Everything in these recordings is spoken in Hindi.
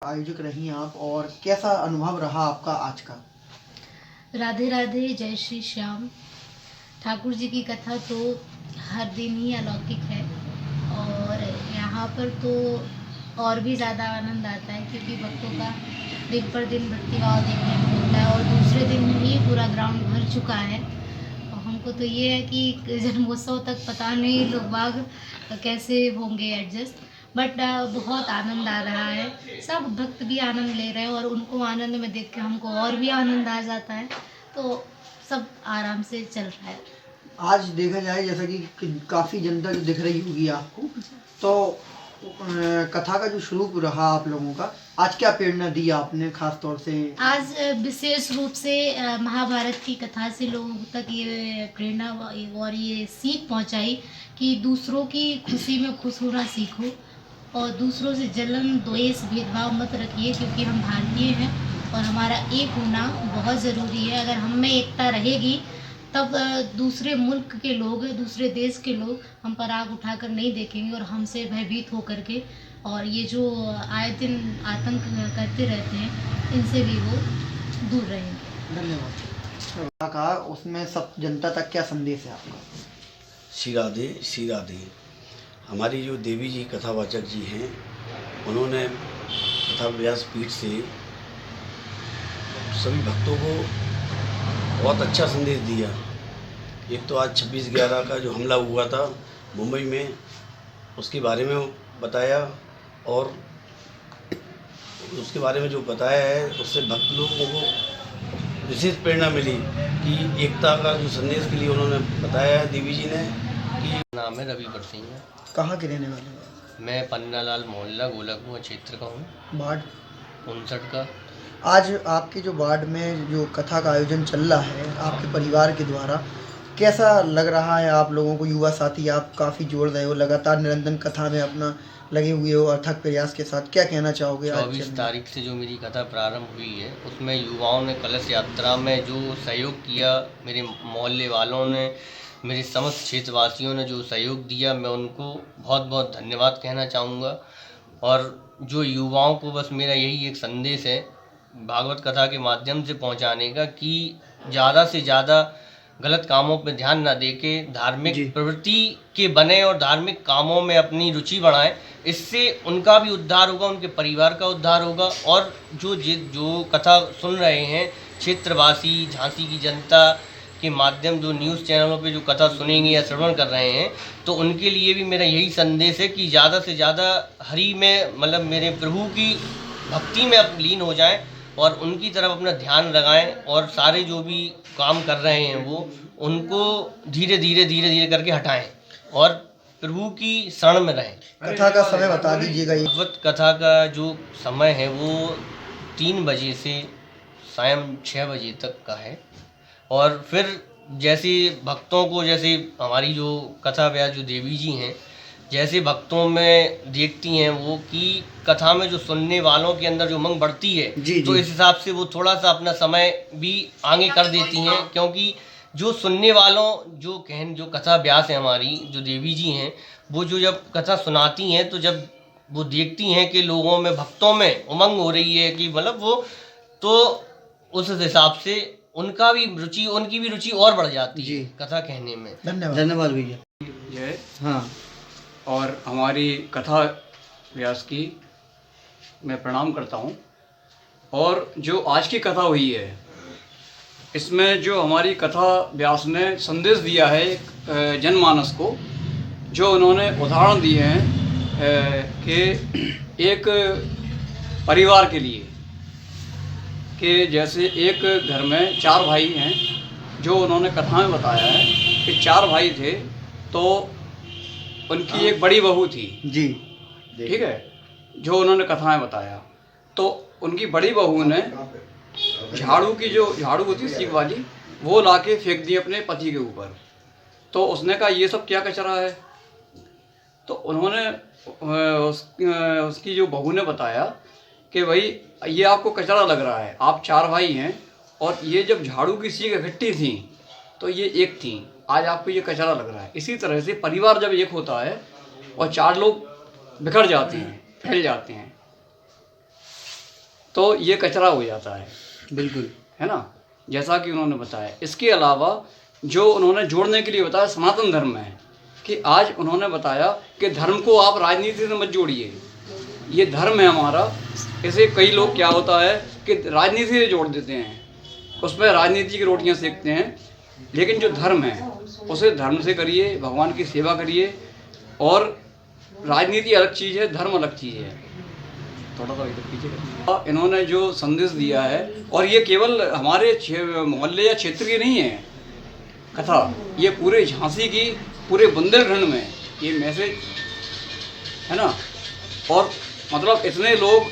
आयोजक रही आप और कैसा अनुभव रहा आपका आज का? राधे राधे, जय श्री श्याम। ठाकुर जी की कथा तो हर दिन ही अलौकिक है और यहाँ पर तो और भी ज़्यादा आनंद आता है क्योंकि भक्तों का दिन पर दिन भक्तिभाव देखने को मिलता है और दूसरे दिन ही पूरा ग्राउंड भर चुका है। और हमको तो ये है कि जन्मोत्सव तक पता नहीं लोग बाग कैसे होंगे एडजस्ट, बट बहुत आनंद आ रहा है। सब भक्त भी आनंद ले रहे हैं और उनको आनंद में देख के हमको और भी आनंद आ जाता है, तो सब आराम से चल रहा है। आज देखा जाए जैसा कि काफ़ी जनता जो दिख रही होगी आपको, तो कथा का जो शुरू रहा आप लोगों का, आज क्या प्रेरणा दी आपने खास तौर से? आज विशेष रूप से महाभारत की कथा से लोगों तक ये प्रेरणा और ये सीख पहुंचाई कि दूसरों की खुशी में खुश होना सीखो और दूसरों से जलन द्वेष भेदभाव मत रखिए, क्योंकि हम भारतीय हैं और हमारा एक होना बहुत ज़रूरी है। अगर हम में एकता रहेगी तब दूसरे मुल्क के लोग, दूसरे देश के लोग हम पर आग उठाकर नहीं देखेंगे और हमसे भयभीत होकर के, और ये जो आए दिन आतंक करते रहते हैं, इनसे भी वो दूर रहेंगे। धन्यवाद। का उसमें सब जनता तक क्या संदेश है आपका? श्री राधे श्री राधे। हमारी जो देवी जी कथावाचक जी हैं, उन्होंने कथा व्यासपीठ से सभी भक्तों को बहुत अच्छा संदेश दिया। एक तो आज 26/11 का जो हमला हुआ था मुंबई में, उसके बारे में बताया और उसके बारे में जो बताया है उससे भक्त लोगों को विशेष प्रेरणा मिली कि एकता का जो संदेश के लिए उन्होंने बताया है देवी जी ने। कि नाम है रवि सिंह। कहाँ के रहने वाले हैं? मैं पन्नालाल मोहल्ला गोलकुआं क्षेत्र का हूँ, वार्ड 59 का। आज आपके जो वार्ड में जो कथा का आयोजन चल रहा है आपके परिवार के द्वारा, कैसा लग रहा है आप लोगों को? युवा साथी आप काफ़ी जोड़ रहे हो, लगातार निरंतर कथा में अपना लगे हुए हो अथक प्रयास के साथ, क्या कहना चाहोगे? 24 तारीख से जो मेरी कथा प्रारंभ हुई है उसमें युवाओं ने कलश यात्रा में जो सहयोग किया, मेरे मोहल्ले वालों ने, मेरे समस्त क्षेत्रवासियों ने जो सहयोग दिया, मैं उनको बहुत बहुत धन्यवाद कहना चाहूँगा। और जो युवाओं को बस मेरा यही एक संदेश है भागवत कथा के माध्यम से पहुंचाने का कि ज़्यादा से ज़्यादा गलत कामों पर ध्यान ना देके धार्मिक प्रवृत्ति के बने और धार्मिक कामों में अपनी रुचि बढ़ाएं। इससे उनका भी उद्धार होगा, उनके परिवार का उद्धार होगा। और जो कथा सुन रहे हैं क्षेत्रवासी, झांसी की जनता के माध्यम जो न्यूज़ चैनलों पे जो कथा सुनेंगे या श्रवण कर रहे हैं, तो उनके लिए भी मेरा यही संदेश है कि ज़्यादा से ज़्यादा हरि में, मतलब मेरे प्रभु की भक्ति में अब लीन हो जाएं और उनकी तरफ अपना ध्यान लगाएं और सारे जो भी काम कर रहे हैं वो उनको धीरे धीरे करके हटाएं और प्रभु की शरण में रहें। कथा का समय बता दीजिएगा। भागवत कथा का जो समय है वो 3 बजे से शाम 6 बजे तक का है। और फिर जैसे भक्तों को, जैसे हमारी जो कथा व्यास जो देवी जी हैं, जैसे भक्तों में देखती हैं वो कि कथा में जो सुनने वालों के अंदर जो उमंग बढ़ती है, तो इस हिसाब से वो थोड़ा सा अपना समय भी आगे कर देती हैं, क्योंकि जो सुनने वालों जो कथा व्यास है हमारी जो देवी जी हैं, वो जो जब कथा सुनाती हैं तो जब वो देखती हैं कि लोगों में, भक्तों में उमंग हो रही है कि मतलब वो, तो उस हिसाब से उनकी भी रुचि और बढ़ जाती है कथा कहने में। धन्यवाद भैया। जय। हाँ, और हमारी कथा व्यास की मैं प्रणाम करता हूँ। और जो आज की कथा हुई है, इसमें जो हमारी कथा व्यास ने संदेश दिया है जनमानस को, जो उन्होंने उदाहरण दिए हैं कि एक परिवार के लिए, कि जैसे एक घर में 4 भाई हैं, जो उन्होंने कथा में बताया है कि 4 भाई थे, तो उनकी एक बड़ी बहू थी जी, ठीक है, जो उन्होंने कथा में बताया। तो उनकी बड़ी बहू ने झाड़ू होती सीख वाली, वो लाके फेंक दी अपने पति के ऊपर। तो उसने कहा ये सब क्या कचरा है? तो उन्होंने उसकी जो बहू ने बताया कि भाई ये आपको कचरा लग रहा है, आप 4 भाई हैं और ये जब झाड़ू की सीख इकट्ठी थी तो ये एक थी, आज आपको ये कचरा लग रहा है। इसी तरह से परिवार जब एक होता है और 4 लोग बिखर जाते हैं, फैल जाते हैं, तो ये कचरा हो जाता है, बिल्कुल। है ना, जैसा कि उन्होंने बताया। इसके अलावा जो उन्होंने जोड़ने के लिए बताया सनातन धर्म है, कि आज उन्होंने बताया कि धर्म को आप राजनीति से मत जोड़िए, ये धर्म है हमारा। ऐसे कई लोग क्या होता है कि राजनीति से जोड़ देते हैं, उस पर राजनीति की रोटियां सेकते हैं, लेकिन जो धर्म है उसे धर्म से करिए, भगवान की सेवा करिए। और राजनीति अलग चीज़ है, धर्म अलग चीज़ है। थोड़ा सा इधर पीछे करिए। इन्होंने जो संदेश दिया है, और ये केवल हमारे मोहल्ले या क्षेत्र की नहीं है कथा, ये पूरे झांसी की, पूरे बुंदेलखंड में ये मैसेज है ना। और मतलब इतने लोग,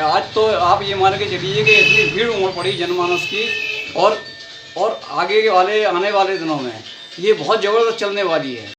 आज तो आप ये मान के चलिए कि इतनी भीड़ उमड़ पड़ी जनमानस की, और आगे वाले आने वाले दिनों में ये बहुत ज़बरदस्त चलने वाली है।